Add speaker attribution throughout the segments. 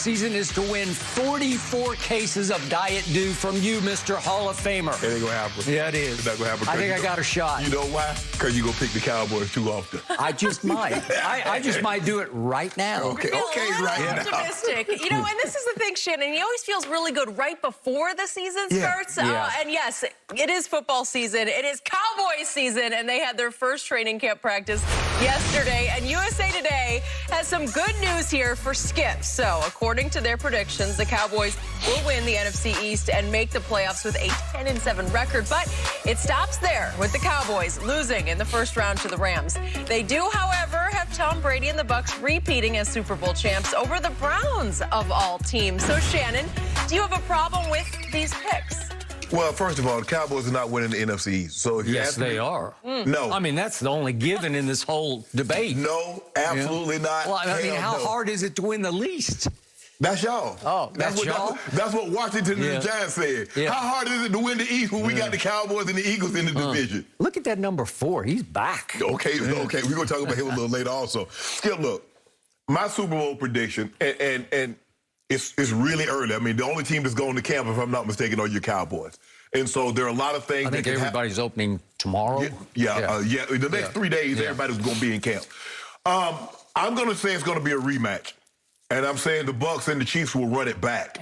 Speaker 1: season is to win 44 cases of Diet Dew from you, Mr. Hall of Famer.
Speaker 2: It ain't gonna happen.
Speaker 1: Yeah, it is.
Speaker 2: It's not gonna happen.
Speaker 1: I think I got a shot.
Speaker 2: You know why? Because you gonna pick the Cowboys too often.
Speaker 1: I just might. I just might do it right now.
Speaker 2: Okay, right
Speaker 3: optimistic. You know, and this is the thing, Shannon. He always feels really good right before the season starts. And yes, it is football season. It is Cowboys season, and they had their first training camp practice yesterday. And USA Today has some good news here for Skip. So, according to their predictions, the Cowboys will win the NFC East and make the playoffs with a 10-7 record. But it stops there with the Cowboys losing in the first round to the Rams. They do, however, have Tom Brady and the Bucs repeating as Super Bowl champs over the Browns of all teams. So, Shannon, do you have a problem with these picks?
Speaker 2: Well, first of all, the Cowboys are not winning the NFC East. So if
Speaker 1: yes, they are.
Speaker 2: No.
Speaker 1: I mean, that's the only given in this whole debate.
Speaker 2: No, absolutely not.
Speaker 1: Well, I mean, how hard is it to win the least?
Speaker 2: That's y'all.
Speaker 1: Oh, that's y'all?
Speaker 2: That's what Washington and the Giants said. How hard is it to win the East when we got the Cowboys and the Eagles in the division?
Speaker 1: Look at that number 4. He's back.
Speaker 2: Okay. We're going to talk about him a little later also. Skip, look, my Super Bowl prediction, and it's really early. I mean, the only team that's going to camp, if I'm not mistaken, are your Cowboys. And so there are a lot of things.
Speaker 1: I think everybody's opening tomorrow.
Speaker 2: The next 3 days, everybody's going to be in camp. I'm going to say it's going to be a rematch. And I'm saying the Bucs and the Chiefs will run it back.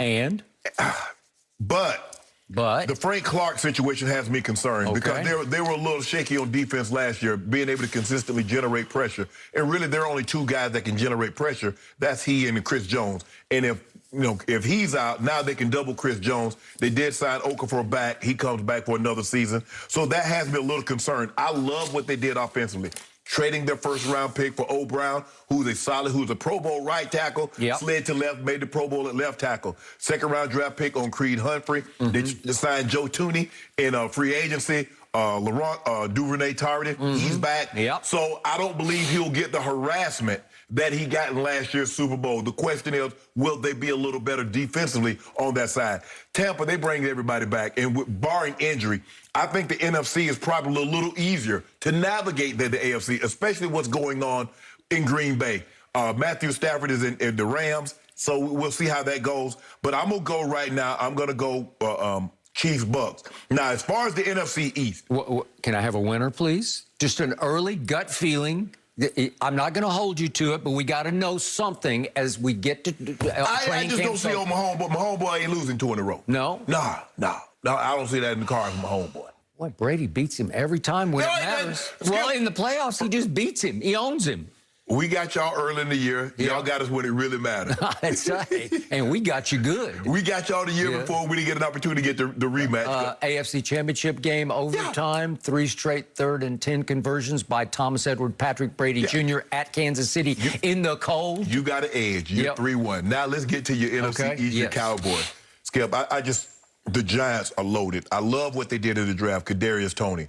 Speaker 2: But the Frank Clark situation has me concerned because they were a little shaky on defense last year, being able to consistently generate pressure. And really, there are only two guys that can generate pressure. That's he and Chris Jones. And if he's out, now they can double Chris Jones. They did sign Okafor back. He comes back for another season. So that has me a little concerned. I love what they did offensively. Trading their first-round pick for O. Brown, who's a Pro Bowl right tackle, slid to left, made the Pro Bowl at left tackle. Second-round draft pick on Creed Humphrey. They signed Joe Tooney in free agency. Laurent Duvernay-Tardif, he's back. So I don't believe he'll get the harassment that he got in last year's Super Bowl. The question is, will they be a little better defensively on that side? Tampa, they bring everybody back, and barring injury, I think the NFC is probably a little easier to navigate than the AFC, especially what's going on in Green Bay. Matthew Stafford is in the Rams, so we'll see how that goes. But I'm going to go right now. I'm going to go Chiefs Bucs. Now, as far as the NFC East.
Speaker 1: Can I have a winner, please? Just an early gut feeling. I'm not going to hold you to it, but we got to know something as we get to
Speaker 2: I just don't see on my homeboy. My homeboy ain't losing 2 in a row.
Speaker 1: No?
Speaker 2: No, I don't see that in the cards for my homeboy.
Speaker 1: Boy, Brady beats him every time when it matters. Well, in the playoffs, he just beats him. He owns him.
Speaker 2: We got y'all early in the year. Y'all got us when it really mattered.
Speaker 1: That's right. And we got you good.
Speaker 2: We got y'all the year before we didn't get an opportunity to get the rematch.
Speaker 1: AFC Championship game, overtime, 3 straight 3rd and 10 conversions by Thomas Edward Patrick Brady Jr. at Kansas City in the cold.
Speaker 2: You got an edge. You're 3-1. Now let's get to your NFC East, your Cowboys. Skip, the Giants are loaded. I love what they did in the draft. Kadarius Toney.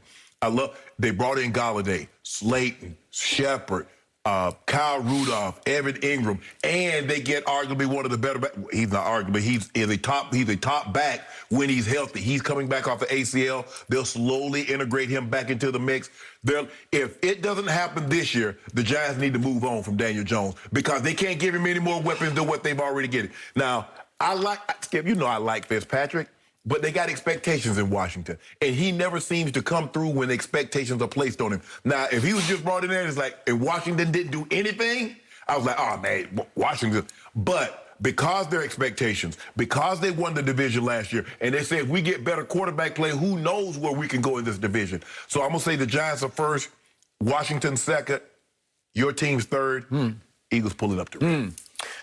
Speaker 2: They brought in Galladay, Slayton, Shepard, Kyle Rudolph, Evan Ingram, and they get arguably one of the better back. He's not arguably, he's a top back when he's healthy. He's coming back off the ACL. They'll slowly integrate him back into the mix. If it doesn't happen this year, the Giants need to move on from Daniel Jones because they can't give him any more weapons than what they've already given. Now, Skip, you know I like Fitzpatrick. But they got expectations in Washington. And he never seems to come through when expectations are placed on him. Now, if he was just brought in there and it's like, and Washington didn't do anything, I was like, oh, man, Washington. But because their expectations, because they won the division last year, and they said, if we get better quarterback play, who knows where we can go in this division. So I'm going to say the Giants are first, Washington second, your team's third, Eagles pull it up to rear.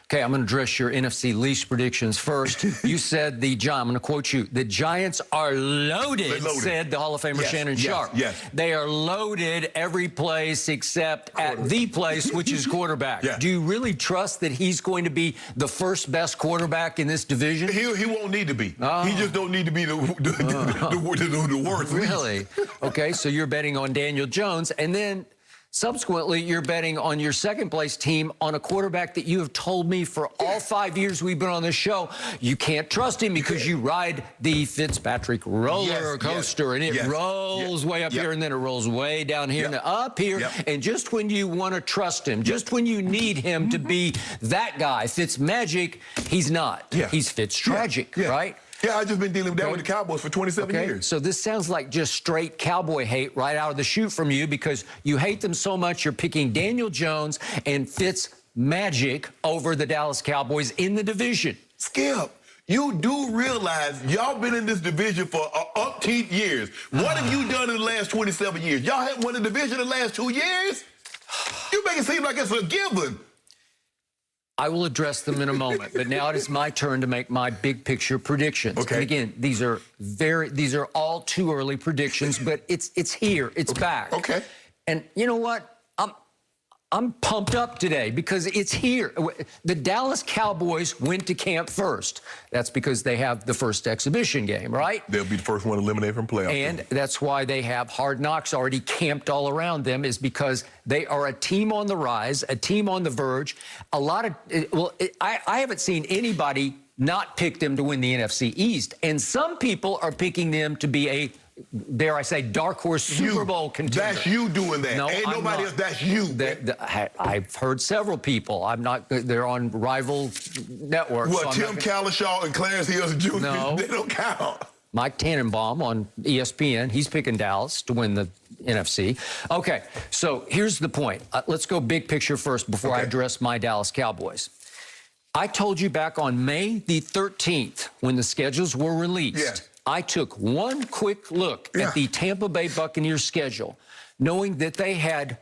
Speaker 1: Okay, I'm going to address your NFC least predictions first. You said I'm going to quote you, the Giants are loaded, said the Hall of Famer Shannon Sharp. They are loaded every place except at the place, which is quarterback. Do you really trust that he's going to be the first best quarterback in this division?
Speaker 2: He won't need to be. He just don't need to be the worst.
Speaker 1: Really? Okay, so you're betting on Daniel Jones. And then Subsequently, you're betting on your second-place team on a quarterback that you have told me for all 5 years we've been on this show, you can't trust him because you ride the Fitzpatrick roller coaster, and it rolls way up here, and then it rolls way down here and up here. And just when you want to trust him, just when you need him to be that guy, Fitzmagic, he's not. He's Fitztragic, right?
Speaker 2: Yeah, I've just been dealing with that with the Cowboys for 27 years.
Speaker 1: So this sounds like just straight Cowboy hate right out of the chute from you because you hate them so much you're picking Daniel Jones and Fitzmagic over the Dallas Cowboys in the division.
Speaker 2: Skip, you do realize y'all been in this division for umpteen years. What have you done in the last 27 years? Y'all haven't won the division in the last 2 years? You make it seem like it's a given.
Speaker 1: I will address them in a moment, but now it is my turn to make my big picture predictions. And again, these are all too early predictions, but it's here, it's back. And you know what? I'm pumped up today because it's here. The Dallas Cowboys went to camp first. That's because they have the first exhibition game, right?
Speaker 2: They'll be the first one eliminated from playoffs.
Speaker 1: And that's why they have Hard Knocks already camped all around them, is because they are a team on the rise, a team on the verge. I haven't seen anybody not pick them to win the NFC East. And some people are picking them to be a, dare I say, dark horse Super Bowl contender.
Speaker 2: That's you doing that.
Speaker 1: No,
Speaker 2: ain't nobody else. That's you.
Speaker 1: I've heard several people. I'm not. They're on rival networks.
Speaker 2: Well, Tim Cowlishaw and Clarence Hills Jr.
Speaker 1: No,
Speaker 2: they don't count.
Speaker 1: Mike Tannenbaum on ESPN. He's picking Dallas to win the NFC. Okay, so here's the point. Let's go big picture first before I address my Dallas Cowboys. I told you back on May the 13th when the schedules were released. I took one quick look at the Tampa Bay Buccaneers schedule, knowing that they had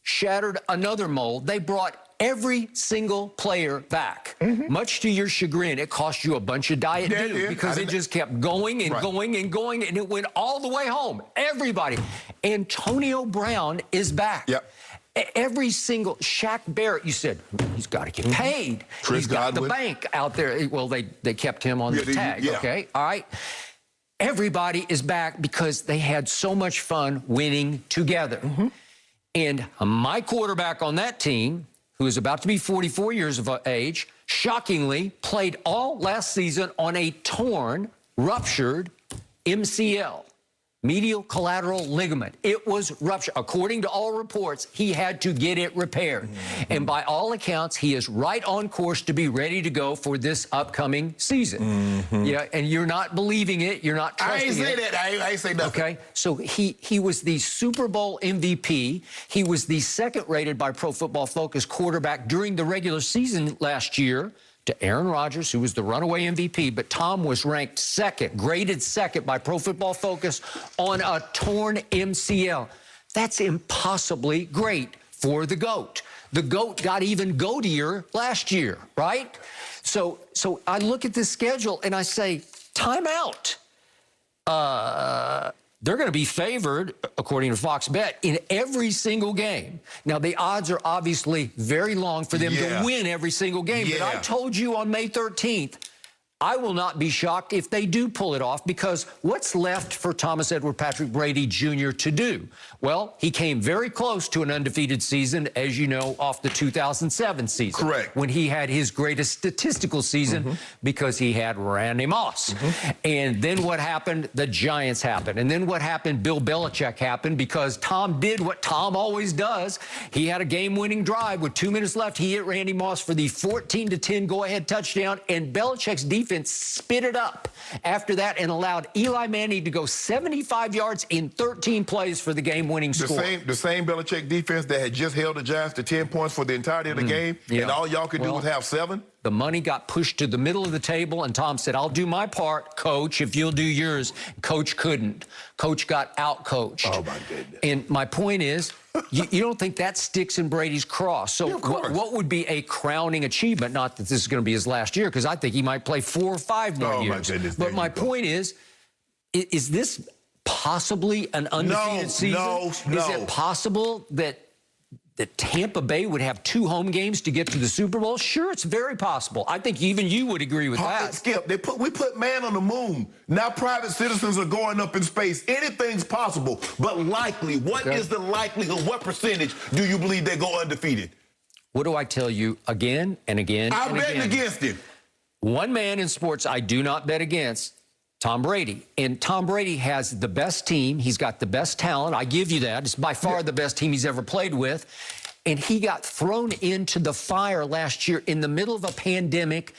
Speaker 1: shattered another mold. They brought every single player back, much to your chagrin. It cost you a bunch of Diet Dew because it just kept going and going and going, and it went all the way home. Everybody. Antonio Brown is back. Every single Shaq Barrett, you said, he's got to get paid. He's got the bank out there. Well, they kept him on the tag, okay? All right. Everybody is back because they had so much fun winning together. And my quarterback on that team, who is about to be 44 years of age, shockingly played all last season on a torn, ruptured MCL. Medial collateral ligament. It was ruptured. According to all reports, he had to get it repaired. And by all accounts, he is right on course to be ready to go for this upcoming season. Yeah, and you're not believing it. You're not trusting it.
Speaker 2: I ain't say that. I ain't say nothing.
Speaker 1: Okay, so he was the Super Bowl MVP. He was the second rated by Pro Football Focus quarterback during the regular season last year to Aaron Rodgers, who was the runaway MVP, but Tom was ranked second, graded second by Pro Football Focus on a torn MCL. That's impossibly great for the GOAT. The GOAT got even goatier last year, right? So I look at this schedule and I say, time out. They're going to be favored, according to Fox Bet, in every single game. Now, the odds are obviously very long for them to win every single game. But I told you on May 13th, I will not be shocked if they do pull it off, because what's left for Thomas Edward Patrick Brady Jr. to do? Well, he came very close to an undefeated season, as you know, off the 2007 season.
Speaker 2: Correct.
Speaker 1: When he had his greatest statistical season because he had Randy Moss. And then what happened? The Giants happened. And then what happened? Bill Belichick happened, because Tom did what Tom always does. He had a game-winning drive with 2 minutes left. He hit Randy Moss for the 14-10 go-ahead touchdown, and Belichick's defense spit it up after that and allowed Eli Manning to go 75 yards in 13 plays for the game-winning score.
Speaker 2: The same Belichick defense that had just held the Giants to 10 points for the entirety of the game, and all y'all could do was have 7?
Speaker 1: The money got pushed to the middle of the table, and Tom said, I'll do my part, Coach, if you'll do yours. Coach couldn't. Coach got out-coached.
Speaker 2: Oh, my goodness.
Speaker 1: And my point is, you don't think that sticks in Brady's cross. So what would be a crowning achievement? Not that this is going to be his last year, because I think he might play 4 or 5 more years.
Speaker 2: My goodness,
Speaker 1: but my point is this possibly an undefeated season?
Speaker 2: No.
Speaker 1: Is it possible that that Tampa Bay would have 2 home games to get to the Super Bowl? Sure, it's very possible. I think even you would agree with that.
Speaker 2: Skip, we put man on the moon. Now private citizens are going up in space. Anything's possible, but likely. What is the likelihood? What percentage do you believe they go undefeated?
Speaker 1: What do I tell you again and again and again?
Speaker 2: I'm betting against him.
Speaker 1: One man in sports I do not bet against, Tom Brady. And Tom Brady has the best team. He's got the best talent. I give you that. It's by far the best team he's ever played with. And he got thrown into the fire last year in the middle of a pandemic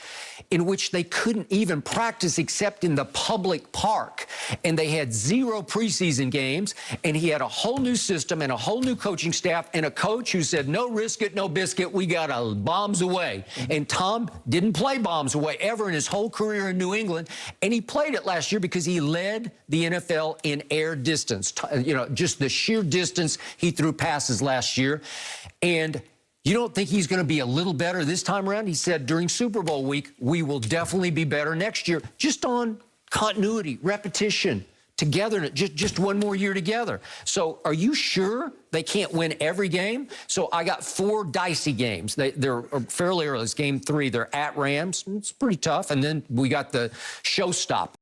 Speaker 1: in which they couldn't even practice except in the public park. And they had 0 preseason games. And he had a whole new system and a whole new coaching staff and a coach who said, no risk it, no biscuit. We got bombs away. And Tom didn't play bombs away ever in his whole career in New England. And he played it last year because he led the NFL in air distance. You know, just the sheer distance he threw passes last year. And you don't think he's going to be a little better this time around? He said during Super Bowl week, we will definitely be better next year, just on continuity, repetition, togetherness, just one more year together. So are you sure they can't win every game? So I got 4 dicey games. They're fairly early. It's game 3. They're at Rams. It's pretty tough. And then we got the showstopper.